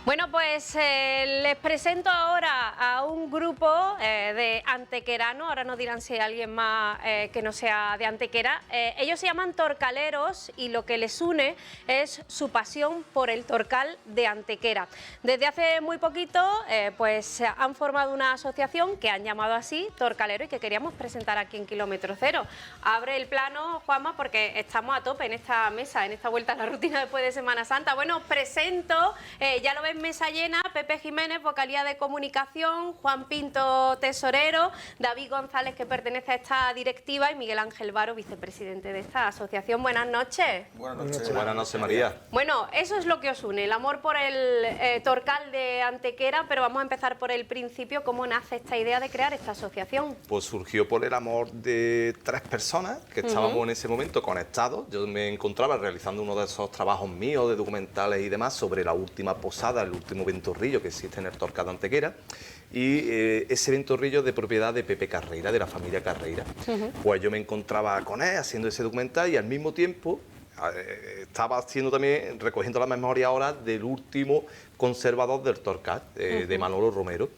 Bueno, pues les presento ahora a un grupo de antequeranos. Ahora nos dirán si hay alguien más que no sea de Antequera. Ellos se llaman torcaleros y lo que les une es su pasión por el torcal de Antequera. Desde hace muy poquito pues han formado una asociación que han llamado así, Torcalero, y que queríamos presentar aquí en Kilómetro Cero. Abre el plano, Juanma, porque estamos a tope en esta mesa, en esta vuelta a la rutina después de Semana Santa. Bueno, os presento, ya lo ven, mesa llena: Pepe Jiménez, vocalía de comunicación; Juan Pinto, tesorero; David González, que pertenece a esta directiva; y Miguel Ángel Varo, vicepresidente de esta asociación. Buenas noches. Buenas noches. Buenas noches, María. Bueno, eso es lo que os une, el amor por el torcal de Antequera, pero vamos a empezar por el principio. ¿Cómo nace esta idea de crear esta asociación? Pues surgió por el amor de 3 personas que estábamos en ese momento conectados. Yo me encontraba realizando uno de esos trabajos míos de documentales y demás sobre la última posada, el último ventorrillo que existe en el Torcal de Antequera, y ese ventorrillo es de propiedad de Pepe Carreira, de la familia Carreira. Pues yo me encontraba con él haciendo ese documental y al mismo tiempo estaba haciendo también, recogiendo la memoria ahora del último conservador del Torcal, de Manolo Romero.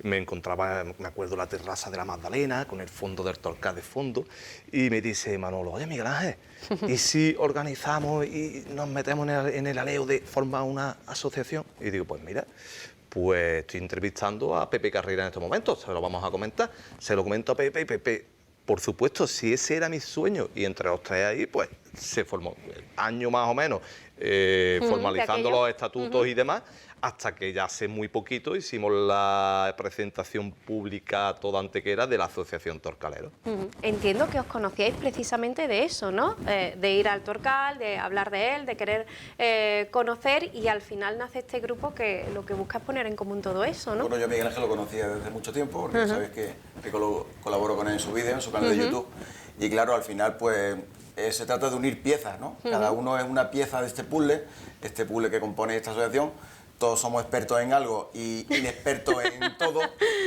Me encontraba, me acuerdo, la terraza de la Magdalena, con el fondo del Torcal de fondo, y me dice Manolo: oye, Miguel Ángel, ¿y si organizamos y nos metemos en el aleo de formar una asociación? Y digo, pues mira, pues estoy entrevistando a Pepe Carreira en estos momentos, se lo vamos a comentar. Se lo comento a Pepe y Pepe, por supuesto, si ese era mi sueño, y entre los 3 ahí, pues se formó, año más o menos, formalizando los estatutos y demás, hasta que ya hace muy poquito hicimos la presentación pública a toda Antequera de la Asociación Torcalero. Entiendo que os conocíais precisamente de eso, ¿no? De ir al Torcal, de hablar de él, de querer conocer, y al final nace este grupo que lo que busca es poner en común todo eso, ¿no? Bueno, yo a Miguel Ángel lo conocía desde mucho tiempo, porque sabéis que colaboro con él en su vídeo, en su canal de YouTube, y claro, al final pues se trata de unir piezas, ¿no? Cada uno es una pieza de este puzzle que compone esta asociación. Todos somos expertos en algo y inexpertos en todo,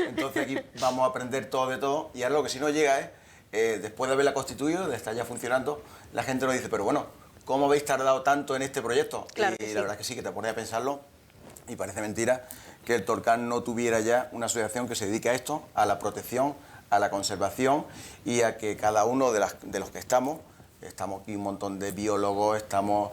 entonces aquí vamos a aprender todo de todo. Y ahora lo que sí nos llega es, después de haberla constituido, de estar ya funcionando, la gente nos dice: pero bueno, ¿cómo habéis tardado tanto en este proyecto? Claro, y la verdad es que sí, que te pones a pensarlo y parece mentira que el Torcal no tuviera ya una asociación que se dedique a esto, a la protección, a la conservación, y a que cada uno de los que estamos aquí un montón de biólogos, estamos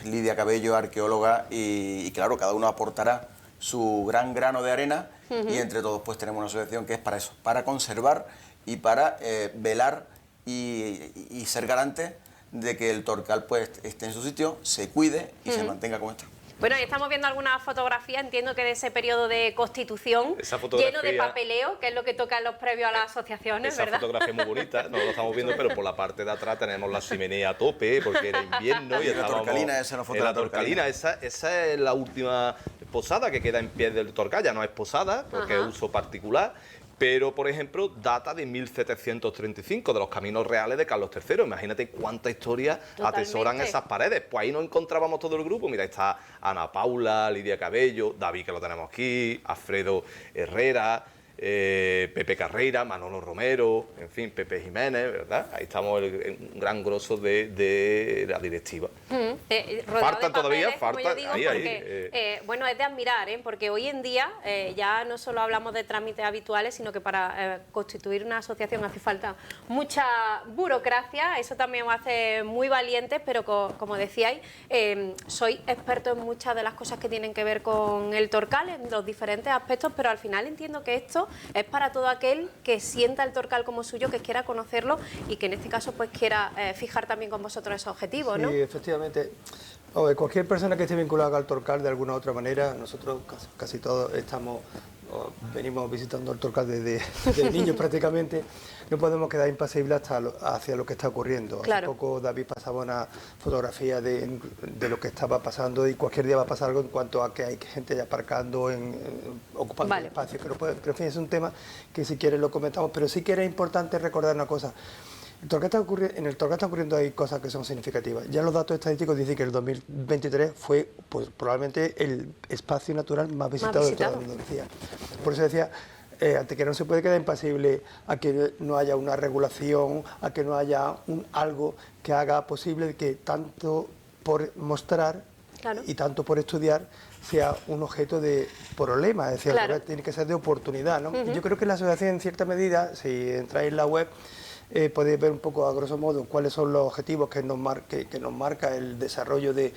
Lidia Cabello, arqueóloga, y claro, cada uno aportará su gran grano de arena, y entre todos pues tenemos una asociación que es para eso, para conservar y para velar y ser garante de que el Torcal pues esté en su sitio, se cuide y se mantenga como está. Bueno, estamos viendo algunas fotografías, entiendo que de ese periodo de constitución, lleno de papeleo, que es lo que toca en los previos a las asociaciones, ¿verdad? Esa fotografía es muy bonita, no lo estamos viendo, pero por la parte de atrás tenemos la chimenea a tope, porque era invierno y la Torcalina, esa no fue la Torcalina. Esa es la última posada que queda en pie del Torcal, ya no es posada, porque es uso particular. Pero, por ejemplo, data de 1735, de los caminos reales de Carlos III. Imagínate cuánta historia atesoran esas paredes. Pues ahí nos encontrábamos todo el grupo. Mira, está Ana Paula, Lidia Cabello, David, que lo tenemos aquí, Alfredo Herrera, Pepe Carreira, Manolo Romero, en fin, Pepe Jiménez, ¿verdad? Ahí estamos un gran grosso de la directiva. Faltan todavía, faltan. Bueno, es de admirar, porque hoy en día ya no solo hablamos de trámites habituales, sino que para constituir una asociación hace falta mucha burocracia. Eso también os hace muy valientes, pero como decíais, sois expertos en muchas de las cosas que tienen que ver con el Torcal, en los diferentes aspectos, pero al final entiendo que esto es para todo aquel que sienta el Torcal como suyo, que quiera conocerlo y que en este caso pues quiera fijar también con vosotros esos objetivos, ¿no? Sí, efectivamente. Cualquier persona que esté vinculada al Torcal de alguna u otra manera, nosotros casi todos venimos visitando el Torcal desde niños prácticamente, no podemos quedar impasibles hacia lo que está ocurriendo. Claro. Hace poco David pasaba una fotografía de lo que estaba pasando, y cualquier día va a pasar algo en cuanto a que hay gente ya aparcando, ocupando el espacio. Pero en fin, es un tema que si quieres lo comentamos, pero sí que era importante recordar una cosa. En el Torcal está ocurriendo hay cosas que son significativas. Ya los datos estadísticos dicen que el 2023 fue probablemente el espacio natural más visitado de toda Andalucía. Por eso decía, Antequera no se puede quedar impasible a que no haya una regulación, a que no haya algo que haga posible que tanto por mostrar Claro. y tanto por estudiar sea un objeto de problema, es decir, Claro. tiene que ser de oportunidad, ¿no? Yo creo que la asociación, en cierta medida, si entráis en la web, podéis ver un poco, a grosso modo, cuáles son los objetivos que nos marca el desarrollo de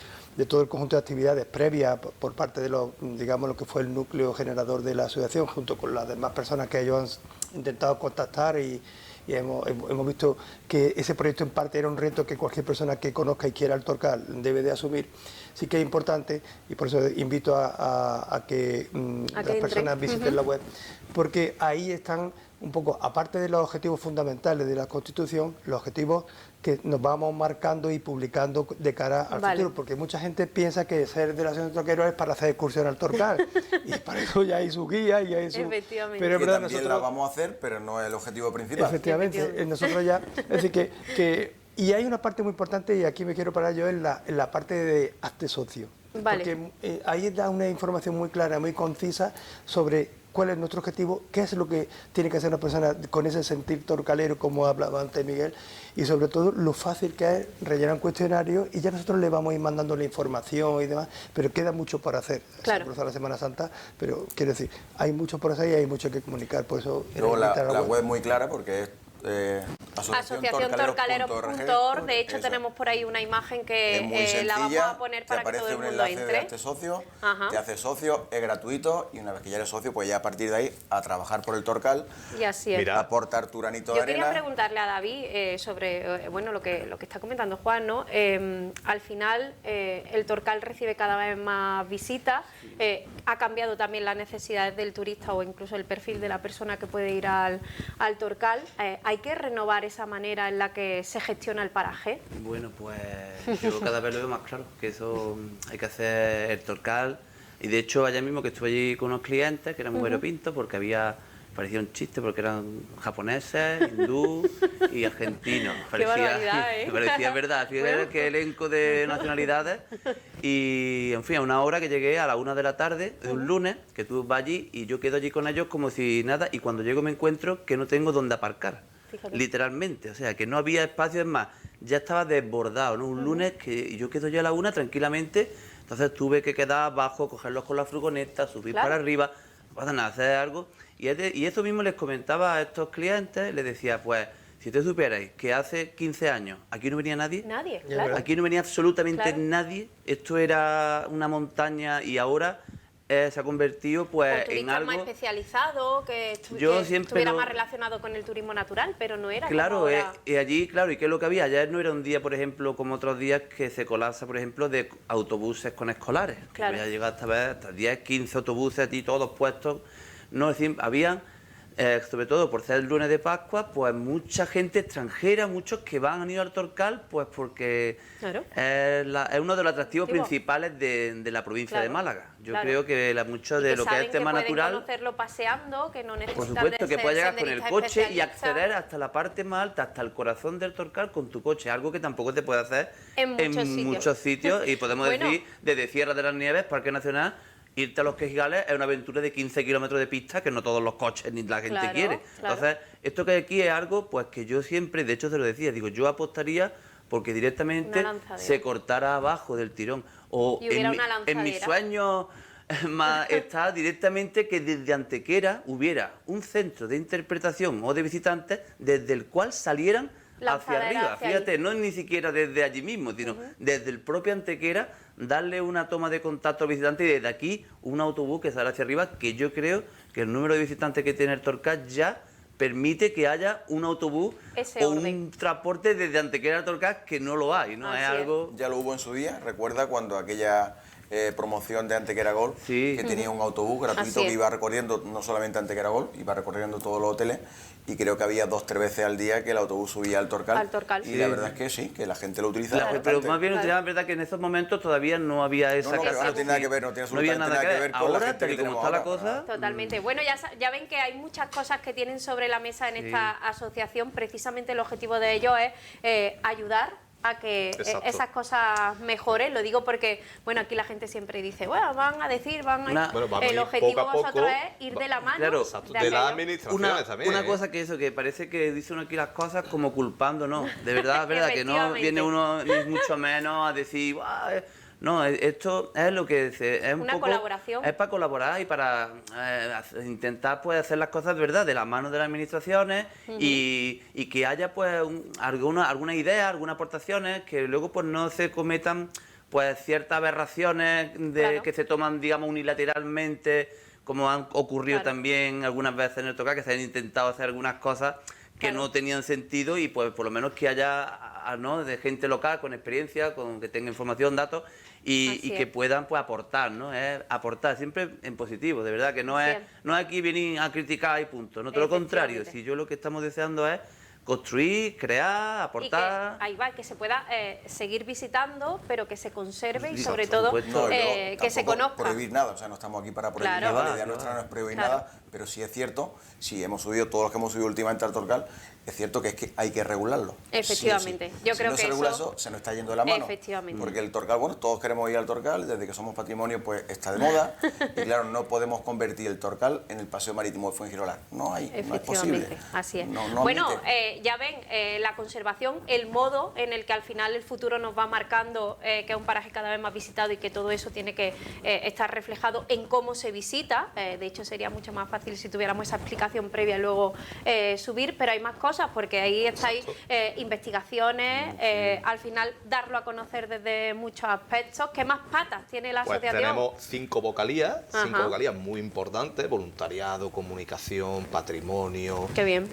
todo el conjunto de actividades previas por parte de digamos, lo que fue el núcleo generador de la asociación, junto con las demás personas que ellos han intentado contactar y hemos visto que ese proyecto en parte era un reto que cualquier persona que conozca y quiera el Torcal debe de asumir. Sí que es importante, y por eso invito a que las personas visiten la web, porque ahí están un poco, aparte de los objetivos fundamentales de la Constitución, los objetivos que nos vamos marcando y publicando de cara al futuro, porque mucha gente piensa que ser de la Asociación de Torqueros es para hacer excursión al Torcal, y para eso ya hay su guía y hay su... Efectivamente. Pero es verdad, también nosotros la vamos a hacer, pero no es el objetivo principal. Efectivamente, nosotros ya... Es decir, y hay una parte muy importante, y aquí me quiero parar yo, en la parte de hazte socio. Vale. Porque ahí da una información muy clara, muy concisa sobre cuál es nuestro objetivo, qué es lo que tiene que hacer una persona con ese sentir torcalero, como hablaba antes Miguel, y sobre todo lo fácil que es rellenar un cuestionario y ya nosotros le vamos a ir mandando la información y demás, pero queda mucho por hacer. Claro. Se cruza la Semana Santa, pero quiero decir, hay mucho por hacer y hay mucho que comunicar, por eso... Luego la web es muy clara porque es asociaciontorcaleros.org. De hecho, tenemos por ahí una imagen que la vamos a poner para que todo el mundo entre. Te aparece un enlace de hazte socio, te haces socio, es gratuito y una vez que ya eres socio, pues ya a partir de ahí a trabajar por el Torcal, y así es. Mira, aportar tu granito de Yo arena. quería preguntarle a David sobre bueno, lo que está comentando Juan, ¿no? Al final el Torcal recibe cada vez más visitas, ha cambiado también las necesidades del turista o incluso el perfil de la persona que puede ir al Torcal. ¿Hay que renovar esa manera en la que se gestiona el paraje? Bueno, pues yo cada vez lo veo más claro, que eso hay que hacer el Torcal. Y de hecho, ayer mismo que estuve allí con unos clientes, que eran muy variopintos, porque parecía un chiste, porque eran japoneses, hindú y argentinos. Parecía verdad, fíjate bueno, qué elenco de nacionalidades. Y, en fin, a una hora que llegué a la 1 de la tarde, de un lunes, que tú vas allí y yo quedo allí con ellos como si nada, y cuando llego me encuentro que no tengo dónde aparcar. Fíjate. Literalmente, o sea, que no había espacio, es más, ya estaba desbordado, ¿no? Un lunes que yo quedo yo a la 1 tranquilamente, entonces tuve que quedar abajo, cogerlos con la furgoneta, subir para arriba, para nada, hacer algo. Y eso mismo les comentaba a estos clientes, les decía, pues, si ustedes supierais que hace 15 años aquí no venía nadie. Nadie, claro. Aquí no venía absolutamente nadie, esto era una montaña y ahora... se ha convertido pues en algo más especializado, que estuviera más relacionado con el turismo natural, pero no era. Claro, y allí, claro, ¿y qué es lo que había? Ayer no era un día, por ejemplo, como otros días que se colapsa, por ejemplo, de autobuses con escolares. Claro. Que había llegado hasta 10, 15 autobuses allí, todos puestos. No, es decir, había, sobre todo por ser el lunes de Pascua, pues mucha gente extranjera, muchos que han ido al Torcal, pues porque es uno de los atractivos principales de la provincia de Málaga. Yo creo que mucho de lo que es el tema natural... conocerlo paseando, que no necesitan por supuesto, que puedes llegar con el coche y acceder especializados. hasta la parte más alta, hasta el corazón del Torcal con tu coche, algo que tampoco te puede hacer en muchos sitios. Y podemos decir, desde Sierra de las Nieves, Parque Nacional, irte a Los Quejigales es una aventura de 15 kilómetros de pista que no todos los coches ni la gente quiere. Entonces, esto que hay aquí es algo pues que yo siempre, de hecho te lo decía, digo, yo apostaría porque directamente se cortara abajo del tirón. O en mis sueños más está directamente que desde Antequera hubiera un centro de interpretación o de visitantes desde el cual salieran hacia arriba. Fíjate, no ni siquiera desde allí mismo, sino desde el propio Antequera, darle una toma de contacto al visitante y desde aquí un autobús que sale hacia arriba, que yo creo que el número de visitantes que tiene el Torcal ya permite que haya un autobús o un transporte desde Antequera al Torcal, que no lo hay, ¿no? Es algo... Ya lo hubo en su día, recuerda cuando aquella promoción de Antequera Golf, que tenía un autobús gratuito que iba recorriendo no solamente Antequera Golf, iba recorriendo todos los hoteles, y creo que había 2 o 3 veces al día que el autobús subía al Torcal. Y la verdad es que sí, que la gente lo utilizaba bastante. Pero más bien es verdad que en esos momentos todavía no había esa no tiene nada que ver, no tiene absolutamente nada que ver con la gente que tenemos ahora. Cosa. Totalmente. Bueno, ya ven que hay muchas cosas que tienen sobre la mesa en esta asociación. Precisamente el objetivo de ello es ayudar a que esas cosas mejoren. Lo digo porque, bueno, aquí la gente siempre dice, bueno, van a decir, el objetivo de vosotros es ir de la mano. Claro, de las administraciones también. Una cosa que eso, que parece que dice uno aquí las cosas como culpando, no. De verdad, es verdad, que no viene uno ni mucho menos a decir, No, esto es lo que es un Una poco, colaboración. es para colaborar y para intentar pues hacer las cosas de verdad de la mano de las administraciones y que haya pues alguna idea, algunas aportaciones que luego pues no se cometan pues ciertas aberraciones Claro. que se toman, digamos, unilateralmente, como han ocurrido Claro. también algunas veces en el TOCA, que se han intentado hacer algunas cosas que Claro. no tenían sentido y pues por lo menos que haya ¿no? de gente local con experiencia, con que tenga información, datos Así y que es. puedan pues aportar, ¿no? Es aportar siempre en positivo, de verdad, que no Así es, es. no es aquí venir a criticar y punto, no, todo lo contrario, Efectivamente. si yo lo que estamos deseando es construir, crear, Y aportar. que, ahí va, que se pueda seguir visitando, pero que se conserve y Sí, sobre por todo supuesto. que se tampoco conozca. prohibir nada, o sea, no estamos aquí para prohibir Claro. nada, la Que idea va, nuestra que no es prohibir Claro. nada, pero sí es cierto, si hemos subido, todos los que hemos subido últimamente al Torcal, es cierto que es que hay que regularlo. Efectivamente. Sí o sí. Yo Si creo no que se regula eso- eso, se nos está yendo de la mano. Efectivamente. Porque el Torcal, bueno, todos queremos ir al Torcal, desde que somos patrimonio, pues está de moda, y claro, no podemos convertir el Torcal en el paseo marítimo de Fuengirola. No es posible. Efectivamente, así es. No Bueno, admite. ya ven, la conservación, el modo en el que al final el futuro nos va marcando que es un paraje cada vez más visitado y que todo eso tiene que estar reflejado en cómo se visita. De hecho, sería mucho más fácil si tuviéramos esa explicación previa y luego subir, pero hay más cosas porque ahí estáis investigaciones, al final darlo a conocer desde muchos aspectos. ¿Qué más patas tiene la Pues asociación? tenemos 5 vocalías, Ajá. muy importantes: voluntariado, comunicación, patrimonio, Qué bien.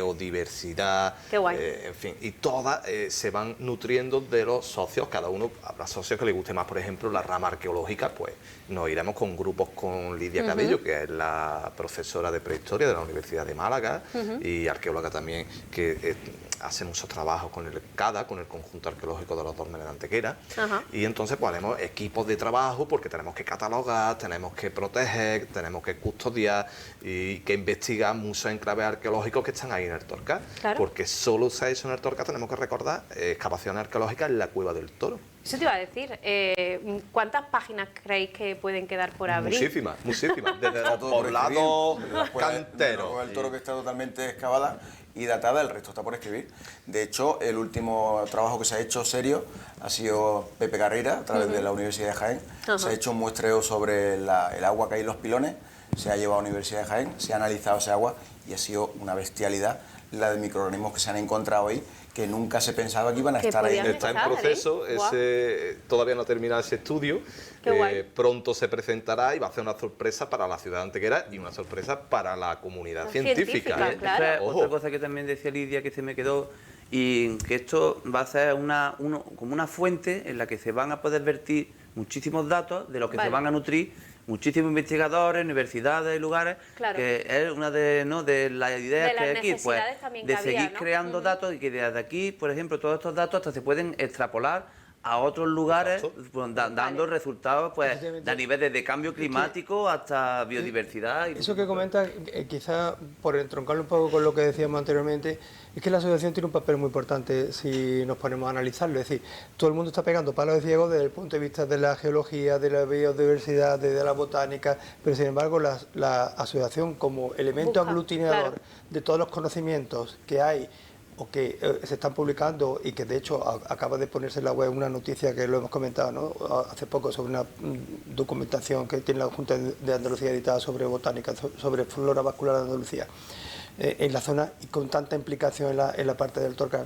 geodiversidad, Qué guay. en fin, y todas se van nutriendo de los socios. Cada uno, habrá socios que les guste más, por ejemplo, la rama arqueológica, pues nos iremos con grupos con Lidia Cabello, que es la profesora de prehistoria de la Universidad de Málaga y arqueóloga también, que hace muchos trabajos con el CADA, con el Conjunto Arqueológico de los Dólmenes de Antequera. Ajá. Y entonces pues haremos equipos de trabajo porque tenemos que catalogar, tenemos que proteger, tenemos que custodiar y que investigar muchos enclaves arqueológicos que están ahí en el Torcal. Claro. Porque solo se ha hecho en el Torcal, tenemos que recordar, excavaciones arqueológicas en la Cueva del Toro. Eso te iba a decir. ¿Cuántas páginas creéis que pueden quedar por abrir? Muchísimas, muchísimas. Desde los Está todo por poblados escribir. La cueva canteros. del Toro, que está totalmente excavada y datada, el resto está por escribir. De hecho, el último trabajo que se ha hecho serio ha sido Pepe Carrera, a través de la Universidad de Jaén. Ajá. Se ha hecho un muestreo sobre el agua que hay en los pilones, se ha llevado a la Universidad de Jaén, se ha analizado ese agua y ha sido una bestialidad la de microorganismos que se han encontrado ahí, que nunca se pensaba que iban a Que estar ahí. podían Está en Empezar, proceso, ¿eh? Guau. todavía no ha terminado ese estudio. Qué guay. Pronto se presentará y va a ser una sorpresa para la ciudad de Antequera y una sorpresa para la comunidad científica. Científica, ¿eh? claro. Esa es Ojo. otra cosa que también decía Lidia que se me quedó y que esto va a ser como una fuente en la que se van a poder vertir muchísimos datos de los que Vale. se van a nutrir muchísimos investigadores, universidades y lugares, Claro. que es una de las ideas De las que hay aquí, pues, necesidades también de que había, seguir ¿no? creando datos y que desde aquí, por ejemplo, todos estos datos hasta se pueden extrapolar a otros lugares, Exacto. pues, dando resultados pues Efectivamente. a nivel desde cambio climático hasta biodiversidad. Y Eso que comenta, quizá por entroncarlo un poco con lo que decíamos anteriormente, es que la asociación tiene un papel muy importante si nos ponemos a analizarlo. Es decir, todo el mundo está pegando palos de ciego desde el punto de vista de la geología, de la biodiversidad, de la botánica, pero sin embargo la asociación como elemento Busca, aglutinador claro. de todos los conocimientos que hay o que se están publicando y que de hecho acaba de ponerse en la web una noticia que lo hemos comentado, ¿no? Hace poco, sobre una documentación que tiene la Junta de Andalucía editada sobre botánica, sobre flora vascular de Andalucía, en la zona y con tanta implicación en la parte del Torcal.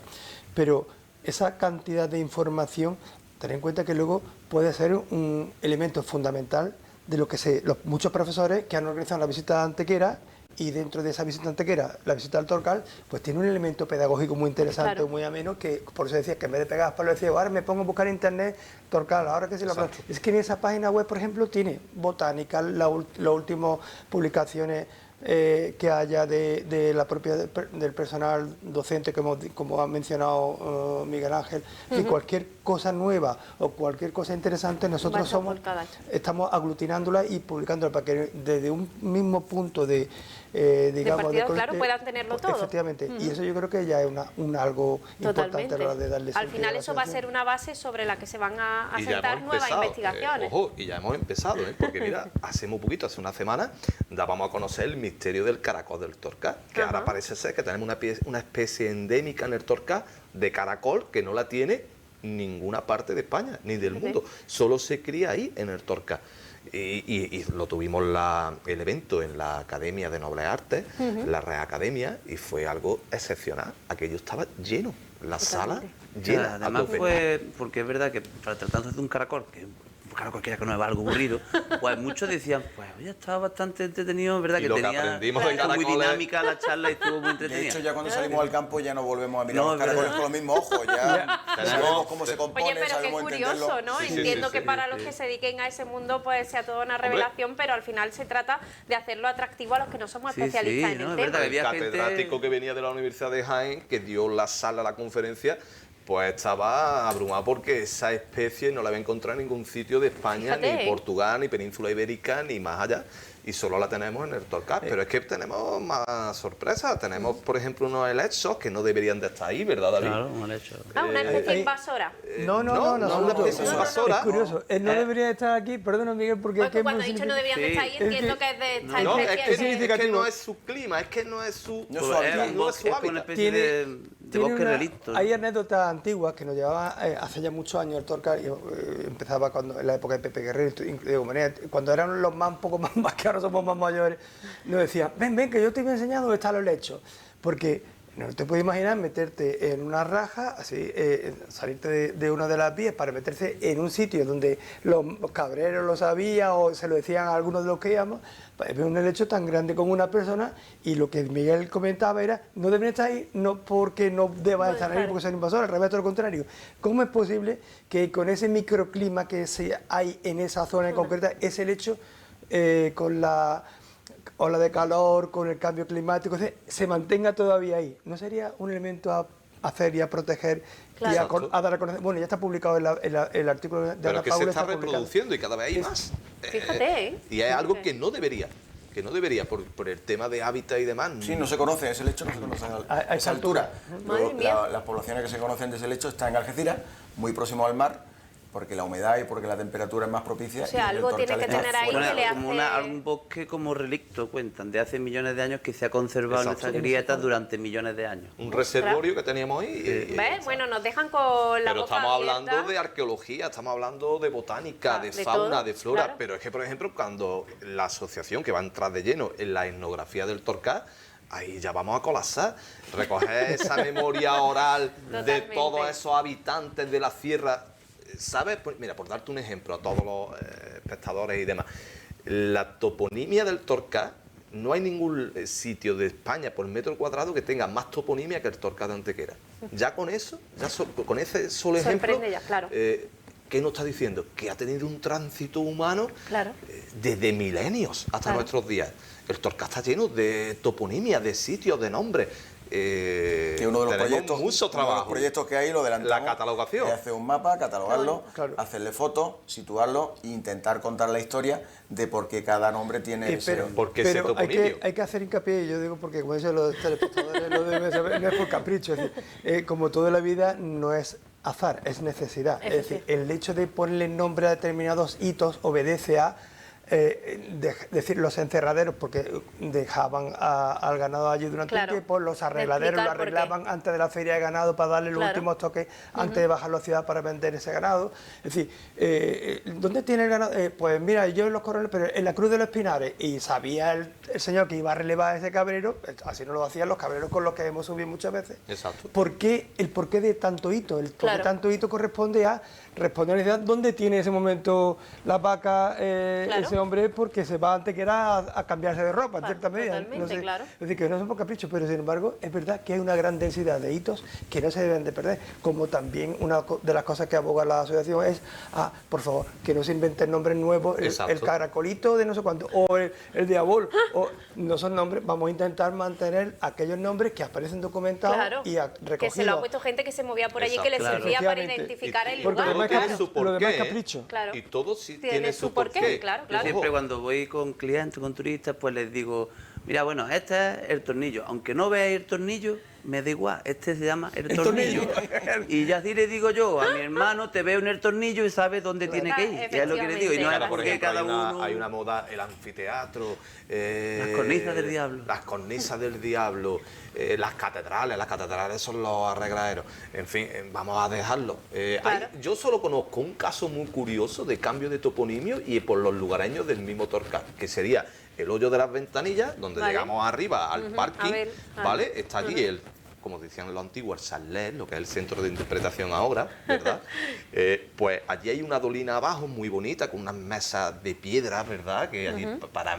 Pero esa cantidad de información, ten en cuenta que luego puede ser un elemento fundamental de lo que muchos profesores que han organizado la visita a Antequera, y dentro de esa visita antequera, la visita al Torcal, pues tiene un elemento pedagógico muy interesante, Claro. muy ameno, que por eso decía que en vez de pegar palos de ciego, ahora me pongo a buscar en internet Torcal, ahora que sí es que en esa página web, por ejemplo, tiene botánica, las últimas publicaciones que haya de la propia del personal docente, como ha mencionado Miguel Ángel, y cualquier cosa nueva o cualquier cosa interesante, nosotros Basta por cada hecho. estamos aglutinándola y publicándola para que desde un mismo punto digamos, partida, claro, puedan tenerlo todo. Efectivamente, y eso yo creo que ya es algo importante a la hora de darle Al sentido final la eso va a asociación. ser una base sobre la que se van a Y ya sentar hemos nuevas empezado, investigaciones. ojo, y ya hemos empezado, porque mira, hace muy poquito, hace una semana, dábamos a conocer el misterio del caracol del Torcal, que ahora Ajá. parece ser que tenemos una especie endémica en el Torcal de caracol que no la tiene ninguna parte de España, ni del mundo. Solo se cría ahí, en el Torcal. Y lo tuvimos el evento en la Academia de Nobles Artes, la Real Academia, y fue algo excepcional. Aquello estaba lleno, la sala llena. Además fue, porque es verdad que para tratarse de un caracol, que un caracol que no es algo aburrido, pues muchos decían, pues oye, estaba bastante entretenido, es verdad Y que lo que tenía aprendimos de muy caracoles- dinámica la charla y estuvo muy De entretenida. hecho, ya cuando salimos al campo ya no volvemos a mirar No, los es caracoles verdad. con los mismos ojos, ya sabemos cómo se compone, Oye, pero qué sabemos curioso, entenderlo. ¿no? Sí, sí, Entiendo sí, que sí. para los que se dediquen a ese mundo pues sea toda una revelación, pero al final se trata de hacerlo atractivo a los que no somos Sí, especialistas sí, en ¿no? el Es tema. verdad que El había gente- catedrático que venía de la Universidad de Jaén, que dio la sala a la conferencia, pues estaba abrumado porque esa especie no la había encontrado en ningún sitio de España, Fíjate, ni ¿eh? Portugal, ni península ibérica, ni más allá. Y solo la tenemos en el Torcal. Pero es que tenemos más sorpresas. Tenemos, por ejemplo, unos helechos que no deberían de estar ahí, ¿verdad, David? Claro, mal hecho. Ah, una especie eh, invasora. No, no, no, no, absoluto. una especie invasora. Es curioso, no debería estar aquí, perdona Miguel, porque es Pues que cuando he muy dicho no debían de Sí. estar ahí, entiendo que es de esta No, especie. es de- que significativo. no es su clima, es que no es su, No es su Pues hábitat. es un no es su bosque, es una hábitat. especie de tiene bosque una- relicto. ¿no? Hay anécdotas antiguas que nos llevaban hace ya muchos años el Torcal, empezaba cuando, en la época de Pepe Guerrero, Diego Manera, cuando eran los más, un poco más que ahora somos más mayores, nos decían, ven, que yo te voy a enseñar dónde están los lechos, porque no te puedes imaginar meterte en una raja, así, salirte de una de las vías para meterse en un sitio donde los cabreros lo sabían o se lo decían a algunos de los que íbamos, pues ver un helecho tan grande como una persona, y lo que Miguel comentaba era, no deben estar ahí, no porque no deban estar ahí porque son invasores, al revés, todo lo contrario. ¿Cómo es posible que con ese microclima que hay en esa zona en concreta, ese helecho, con la ola de calor, con el cambio climático, se mantenga todavía ahí? ¿No sería un elemento a hacer y a proteger y a dar a conocer? Bueno, ya está publicado el artículo de Pero Ana es que se Paula, está publicado. reproduciendo y cada vez hay más. Fíjate, ¿eh? Y es algo que no debería, por el tema de hábitat y demás. Sí, no se conoce, ese lecho no se conoce A esa altura. Madre mía. Las poblaciones que se conocen de ese lecho están en Algeciras, muy próximo al mar, porque la humedad y porque la temperatura es más propicia. O sea, y el algo tiene Torcal que está tener ahí fuera. que le hace- Como un bosque como relicto, cuentan, de hace millones de años que se ha conservado en Exacto. estas grietas durante millones de años. Un reservorio que teníamos ahí. ¿Ves? Bueno, nos dejan con la Pero boca estamos abierta. hablando de arqueología, estamos hablando de botánica, Ah, de de fauna, todo, de flora. claro. Pero es que, por ejemplo, cuando la asociación que va a entrar de lleno en la etnografía del Torcal, ahí ya vamos a colapsar. Recoger esa memoria oral de Totalmente. todos esos habitantes de la sierra. ¿Sabes? Mira, por darte un ejemplo a todos los espectadores y demás. La toponimia del Torcal, no hay ningún sitio de España por metro cuadrado que tenga más toponimia que el Torcal de Antequera. Ya con eso, con ese solo ejemplo, Sorprende ya, claro. ¿qué nos está diciendo? Que ha tenido un tránsito humano Claro. desde milenios hasta Claro. nuestros días. El Torcal está lleno de toponimia, de sitios, de nombres. Que uno de los tenemos proyectos, mucho uno de trabajo. los proyectos que hay, lo adelantamos, La catalogación. es hacer un mapa, catalogarlo, Claro. hacerle fotos, situarlo e intentar contar la historia de por qué cada nombre tiene ese... Porque ese pero hay toponimio. que hacer hincapié, yo digo, porque como dicen los telespectadores, lo deben saber, no es por capricho, es decir, como toda la vida no es azar, es necesidad. Eso Es decir, sí. el hecho de ponerle nombre a determinados hitos obedece a decir los encerraderos, porque dejaban al ganado allí durante Claro. un tiempo, los arregladeros lo explicar por qué. arreglaban antes de la feria de ganado para darle los Claro. últimos toques antes de bajarlo a ciudad para vender ese ganado. Es decir, ¿dónde tiene el ganado? Pues mira, yo en los corrales, pero en la Cruz de los Pinares, y sabía el señor que iba a relevar a ese cabrero, así no lo hacían los cabreros con los que hemos subido muchas veces. Exacto. El porqué de tanto hito? El porqué Claro. tanto hito corresponde a responder a la necesidad. ¿Dónde tiene en ese momento la vaca Claro. ese hombre? Porque se va antes que era a cambiarse de ropa, en Claro, cierta medida. totalmente, claro. Es decir, que no son por capricho, pero sin embargo es verdad que hay una gran densidad de hitos que no se deben de perder. Como también una de las cosas que aboga la asociación es, por favor, que no se inventen nombres nuevos, Exacto. el caracolito de no sé cuánto, o el diabol, o no son nombres, vamos a intentar mantener aquellos nombres que aparecen documentados Claro. y recogidos. Que se lo ha puesto gente que se movía por allí, que le Exacto. servía para Efectivamente. identificar el Porque lugar. lo demás tiene es su capricho, lo demás es porqué. capricho. Claro. Y todo sí Tiene tiene su su porqué, porqué. claro, Yo claro. siempre cuando voy con clientes, con turistas, pues les digo, mira, bueno, este es el tornillo. Aunque no veáis el tornillo, me da igual, este se llama el tornillo. Y ya así le digo yo a mi hermano, te veo en el tornillo y sabes dónde tiene que ir. Ya es lo que le digo. Y no Claro, es por que ejemplo, cada uno... hay una moda, el anfiteatro, Las cornisas del diablo. Las cornisas del diablo, las catedrales son los arregraderos. En fin, vamos a dejarlo. Yo solo conozco un caso muy curioso de cambio de toponimio y por los lugareños del mismo Torcal, que sería el hoyo de las ventanillas, donde llegamos arriba al parking, ¿vale? Está allí como decían los antiguos, el Sallet, lo que es el centro de interpretación ahora, ¿verdad? Pues allí hay una dolina abajo muy bonita, con unas mesas de piedra, ¿verdad? Que allí para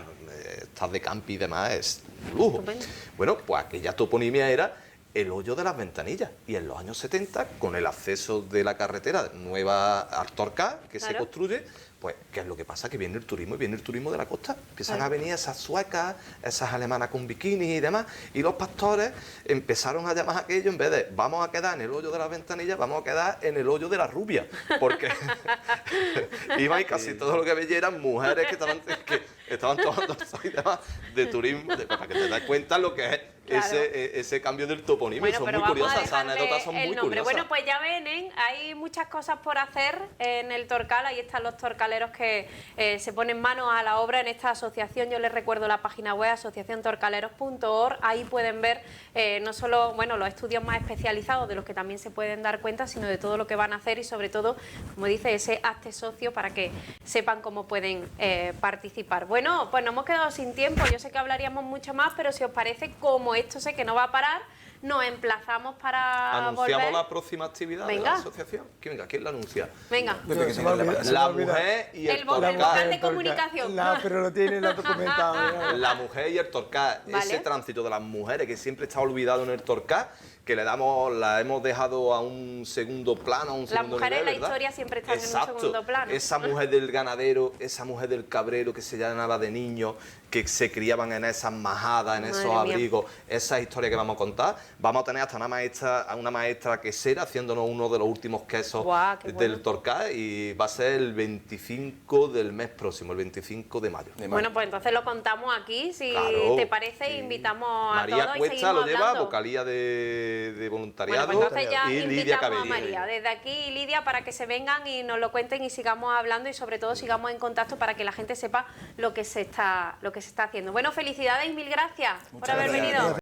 estar de campi y demás es un lujo. Estupendo. Bueno, pues aquella toponimia era el hoyo de las ventanillas. Y en los años 70, con el acceso de la carretera nueva al Torcal, que se construye, pues, ¿qué es lo que pasa? Que viene el turismo y viene el turismo de la costa. Empiezan a venir esas suecas, esas alemanas con bikinis y demás, y los pastores empezaron a llamar a aquello, en vez de vamos a quedar en el hoyo de las ventanillas, vamos a quedar en el hoyo de la rubia, porque iba y casi todo lo que veía eran mujeres que estaban tomando y demás de turismo, para que te das cuenta lo que es ese cambio del toponimio. Bueno, son pero muy vamos curiosas, a esas dejarle anécdotas son el muy nombre. curiosas. Bueno, pues ya ven, hay muchas cosas por hacer en el Torcal. Ahí están los torcaleros que se ponen manos a la obra en esta asociación. Yo les recuerdo la página web asociaciontorcaleros.org. Ahí pueden ver no solo los estudios más especializados de los que también se pueden dar cuenta, sino de todo lo que van a hacer y sobre todo, como dice, ese hazte socio para que sepan cómo pueden participar. Bueno, pues nos hemos quedado sin tiempo. Yo sé que hablaríamos mucho más, pero si os parece, como esto sé que no va a parar, nos emplazamos para ¿Anunciamos volver. la próxima actividad de la asociación? ¿Quién la anuncia? Venga. La mujer y el El vocal Torcal. de comunicación. Pero lo tiene documentado. La mujer y el Torcal. Vale. Ese tránsito de las mujeres que siempre está olvidado en el Torcal, que la hemos dejado a un segundo plano, a un segundo mujeres nivel, en la ¿verdad? historia siempre están en un Exacto. segundo plano. Esa mujer del ganadero, esa mujer del cabrero que se llenaba de niños, que se criaban en esas majadas, en esos Madre mía. abrigos, esa historia que vamos a contar. Vamos a tener hasta una maestra quesera haciéndonos uno de los últimos quesos Guau, qué bueno. del Torcal, y va a ser el 25 del mes próximo, el 25 de mayo. Bueno, pues entonces lo contamos aquí, si Claro, te parece, sí. invitamos a María todos y Cuesta seguimos lo lleva, hablando. vocalía de voluntariado, Bueno, pues entonces ya y Lidia invitamos a Cabello. María, desde aquí Lidia, para que se vengan y nos lo cuenten y sigamos hablando y sobre todo sigamos en contacto para que la gente sepa lo que se está haciendo. Bueno, felicidades y mil gracias por haber venido.